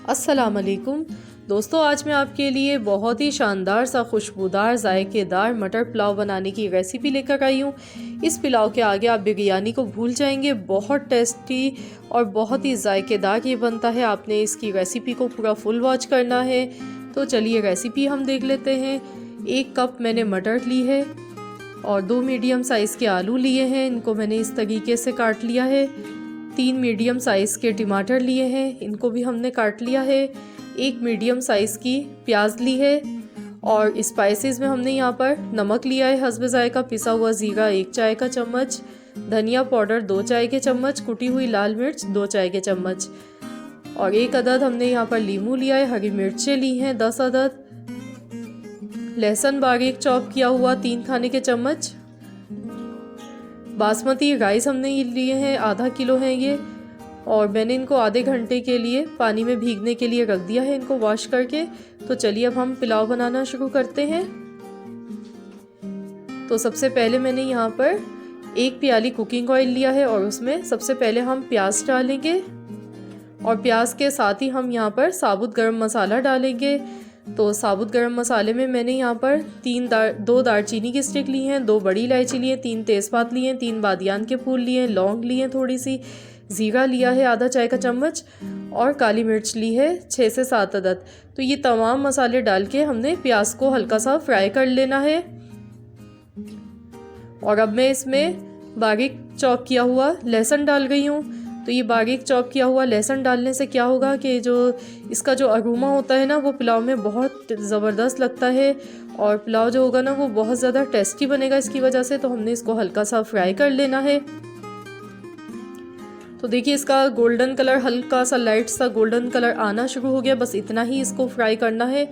अस्सलाम वालेकुम दोस्तों, आज मैं आपके लिए बहुत ही शानदार सा खुशबूदार जायकेदार मटर पुलाव बनाने की रेसिपी लेकर आई हूँ। इस पुलाव के आगे आप बिरयानी को भूल जाएंगे। बहुत टेस्टी और बहुत ही जायकेदार ये बनता है। आपने इसकी रेसिपी को पूरा फुल वॉच करना है। तो चलिए रेसिपी हम देख लेते हैं। 1 कप मैंने मटर ली है और 2 मीडियम साइज़ के आलू लिए हैं। इनको मैंने इस तरीके से काट लिया है। 3 मीडियम साइज़ के टमाटर लिए हैं, इनको भी हमने काट लिया है। 1 मीडियम साइज़ की प्याज ली है और स्पाइसेस में हमने यहाँ पर नमक लिया है हस्ब जायका, पिसा हुआ ज़ीरा 1 चाय का चम्मच, धनिया पाउडर 2 चाय के चम्मच, कुटी हुई लाल मिर्च 2 चाय के चम्मच और 1 अदद हमने यहाँ पर लीमू लिया है। हरी मिर्चें ली हैं 10 अदद, लहसुन बारीक चॉप किया हुआ 3 खाने के चम्मच, बासमती राइस हमने ये लिए हैं, आधा किलो हैं ये, और मैंने इनको आधे घंटे के लिए पानी में भीगने के लिए रख दिया है इनको वॉश करके। तो चलिए अब हम पुलाव बनाना शुरू करते हैं। तो सबसे पहले मैंने यहाँ पर 1 प्याली कुकिंग ऑयल लिया है और उसमें सबसे पहले हम प्याज डालेंगे और प्याज के साथ ही हम यहाँ पर साबुत गरम मसाला डालेंगे। तो साबुत गरम मसाले में मैंने यहाँ पर 2 दालचीनी की स्टिक ली हैं, 2 बड़ी इलायची ली हैं, 3 तेज़पात लिए हैं, 3 बादियान के फूल लिए हैं, लौंग लिए हैं थोड़ी सी, ज़ीरा लिया है आधा चाय का चम्मच और काली मिर्च ली है 6 से 7 अदद। तो ये तमाम मसाले डाल के हमने प्याज को हल्का सा फ्राई कर लेना है। और अब मैं इसमें बारीक चॉप किया हुआ लहसुन डाल गई हूँ। तो ये बारीक चॉप किया हुआ लहसुन डालने से क्या होगा कि जो इसका जो अरोमा होता है ना, वो पुलाव में बहुत ज़बरदस्त लगता है और पुलाव जो होगा ना वो बहुत ज़्यादा टेस्टी बनेगा इसकी वजह से। तो हमने इसको हल्का सा फ्राई कर लेना है। तो देखिए इसका गोल्डन कलर, हल्का सा लाइट सा गोल्डन कलर आना शुरू हो गया, बस इतना ही इसको फ्राई करना है।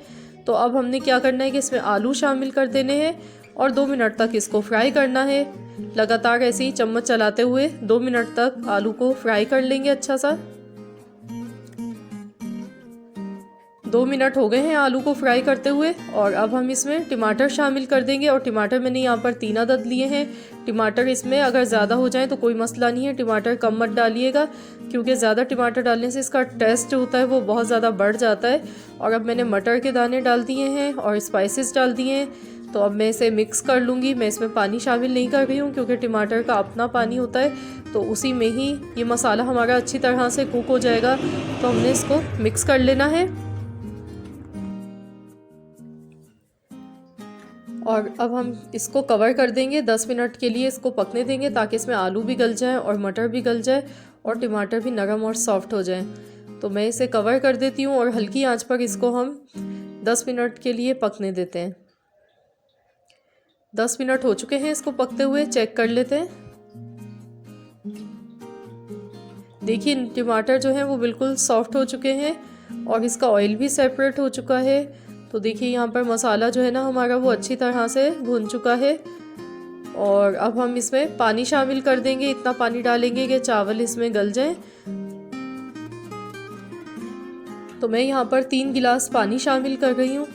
तो अब हमने क्या करना है कि इसमें आलू शामिल कर देने हैं और 2 मिनट तक इसको फ्राई करना है। लगातार ऐसे ही चम्मच चलाते हुए 2 मिनट तक आलू को फ्राई कर लेंगे अच्छा सा। 2 मिनट हो गए हैं आलू को फ्राई करते हुए और अब हम इसमें टमाटर शामिल कर देंगे। और टमाटर मैंने यहाँ पर 3 अदद लिए हैं। टमाटर इसमें अगर ज़्यादा हो जाए तो कोई मसला नहीं है, टमाटर कम मत डालिएगा क्योंकि ज़्यादा टमाटर डालने से इसका टेस्ट होता है वो बहुत ज़्यादा बढ़ जाता है। और अब मैंने मटर के दाने डाल दिए हैं और स्पाइसेस डाल दिए हैं। तो अब मैं इसे मिक्स कर लूँगी। मैं इसमें पानी शामिल नहीं कर रही हूँ क्योंकि टमाटर का अपना पानी होता है, तो उसी में ही ये मसाला हमारा अच्छी तरह से कुक हो जाएगा। तो हमने इसको मिक्स कर लेना है। और अब हम इसको कवर कर देंगे, 10 मिनट के लिए इसको पकने देंगे ताकि इसमें आलू भी गल जाए और मटर भी गल जाए और टमाटर भी नरम और सॉफ्ट हो जाए। तो मैं इसे कवर कर देती हूँ और हल्की आंच पर इसको हम 10 मिनट के लिए पकने देते हैं। 10 मिनट हो चुके हैं इसको पकते हुए, चेक कर लेते हैं। देखिए टमाटर जो है वो बिल्कुल सॉफ्ट हो चुके हैं और इसका ऑयल भी सेपरेट हो चुका है। तो देखिए यहाँ पर मसाला जो है ना हमारा वो अच्छी तरह से भून चुका है। और अब हम इसमें पानी शामिल कर देंगे, इतना पानी डालेंगे कि चावल इसमें गल जाएं। तो मैं यहाँ पर 3 गिलास पानी शामिल कर रही हूँ।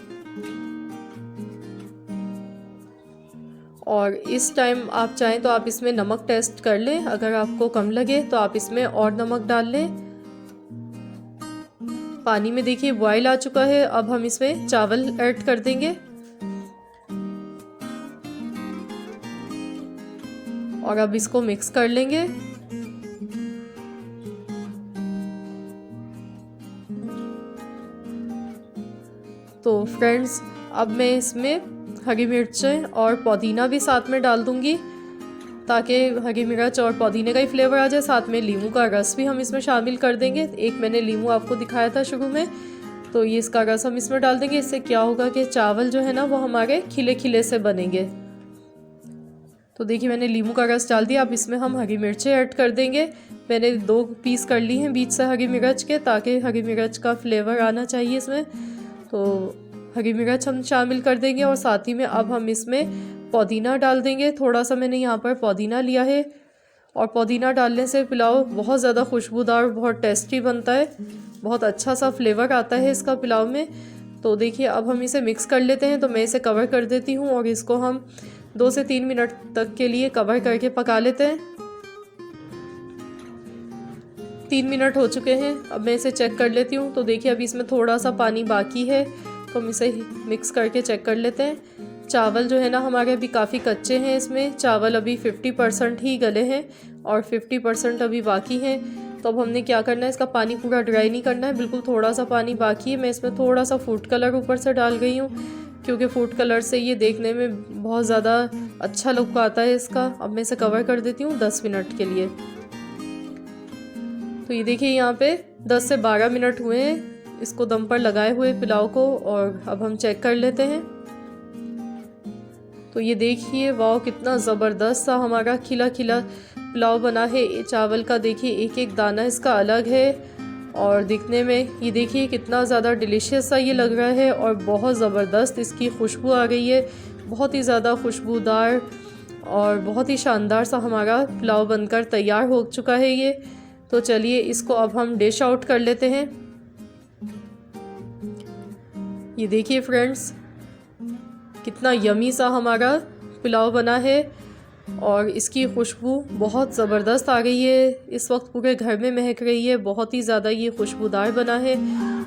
और इस टाइम आप चाहें तो आप इसमें नमक टेस्ट कर लें, अगर आपको कम लगे तो आप इसमें और नमक डाल लें। पानी में देखिए बॉयल आ चुका है। अब हम इसमें चावल ऐड कर देंगे और अब इसको मिक्स कर लेंगे। तो फ्रेंड्स अब मैं इसमें हरी मिर्चें और पुदीना भी साथ में डाल दूंगी ताकि हरी मिर्च और पुदीने का ही फ्लेवर आ जाए। साथ में नींबू का रस भी हम इसमें शामिल कर देंगे। एक मैंने नींबू आपको दिखाया था शुरू में, तो ये इसका रस हम इसमें डाल देंगे। इससे क्या होगा कि चावल जो है ना वो हमारे खिले खिले से बनेंगे। तो देखिए मैंने नींबू का रस डाल दिया। अब इसमें हम हरी मिर्चें ऐड कर देंगे। मैंने 2 पीस कर ली हैं बीच से हरी मिर्च के, ताकि हरी मिर्च का फ्लेवर आना चाहिए इसमें। तो हरी मिर्च हम शामिल कर देंगे और साथ ही में अब हम इसमें पुदीना डाल देंगे। थोड़ा सा मैंने यहाँ पर पुदीना लिया है और पुदीना डालने से पुलाव बहुत ज़्यादा खुशबूदार, बहुत टेस्टी बनता है, बहुत अच्छा सा फ्लेवर आता है इसका पुलाव में। तो देखिए अब हम इसे मिक्स कर लेते हैं। तो मैं इसे कवर कर देती हूँ और इसको हम 2 से 3 मिनट तक के लिए कवर करके पका लेते हैं। 3 मिनट हो चुके हैं। अब मैं इसे चेक कर लेती हूँ। तो देखिए अभी इसमें थोड़ा सा पानी बाकी है, तो हम इसे मिक्स करके चेक कर लेते हैं। चावल जो है ना हमारे अभी काफ़ी कच्चे हैं, इसमें चावल अभी 50% ही गले हैं और 50% अभी बाकी हैं। तो अब हमने क्या करना है, इसका पानी पूरा ड्राई नहीं करना है, बिल्कुल थोड़ा सा पानी बाकी है। मैं इसमें थोड़ा सा फूड कलर ऊपर से डाल गई हूँ, क्योंकि फूड कलर से ये देखने में बहुत ज़्यादा अच्छा लुक आता है इसका। अब मैं इसे कवर कर देती हूँ 10 मिनट के लिए। तो ये देखिए यहाँ पे 10 से 12 मिनट हुए हैं इसको दम पर लगाए हुए पुलाव को, और अब हम चेक कर लेते हैं। तो ये देखिए वाह, कितना ज़बरदस्त सा हमारा खिला खिला पुलाव बना है। चावल का देखिए एक एक दाना इसका अलग है, और दिखने में ये देखिए कितना ज़्यादा डिलीशियस सा ये लग रहा है, और बहुत ज़बरदस्त इसकी खुशबू आ गई है, बहुत ही ज़्यादा खुशबूदार और बहुत ही शानदार सा हमारा पुलाव बनकर तैयार हो चुका है ये। तो चलिए इसको अब हम डिश आउट कर लेते हैं। ये देखिए फ्रेंड्स, कितना यमी सा हमारा पुलाव बना है, और इसकी खुशबू बहुत ज़बरदस्त आ गई है, इस वक्त पूरे घर में महक रही है। बहुत ही ज़्यादा ये खुशबूदार बना है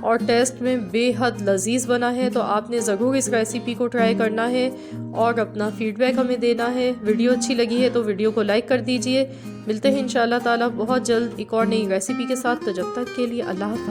और टेस्ट में बेहद लजीज बना है। तो आपने ज़रूर इस रेसिपी को ट्राई करना है और अपना फीडबैक हमें देना है। वीडियो अच्छी लगी है तो वीडियो को लाइक कर दीजिए। मिलते हैं इंशाल्लाह ताला बहुत जल्द एक और नई रेसिपी के साथ। तो जब तक के लिए अल्लाह हाफ़िज़।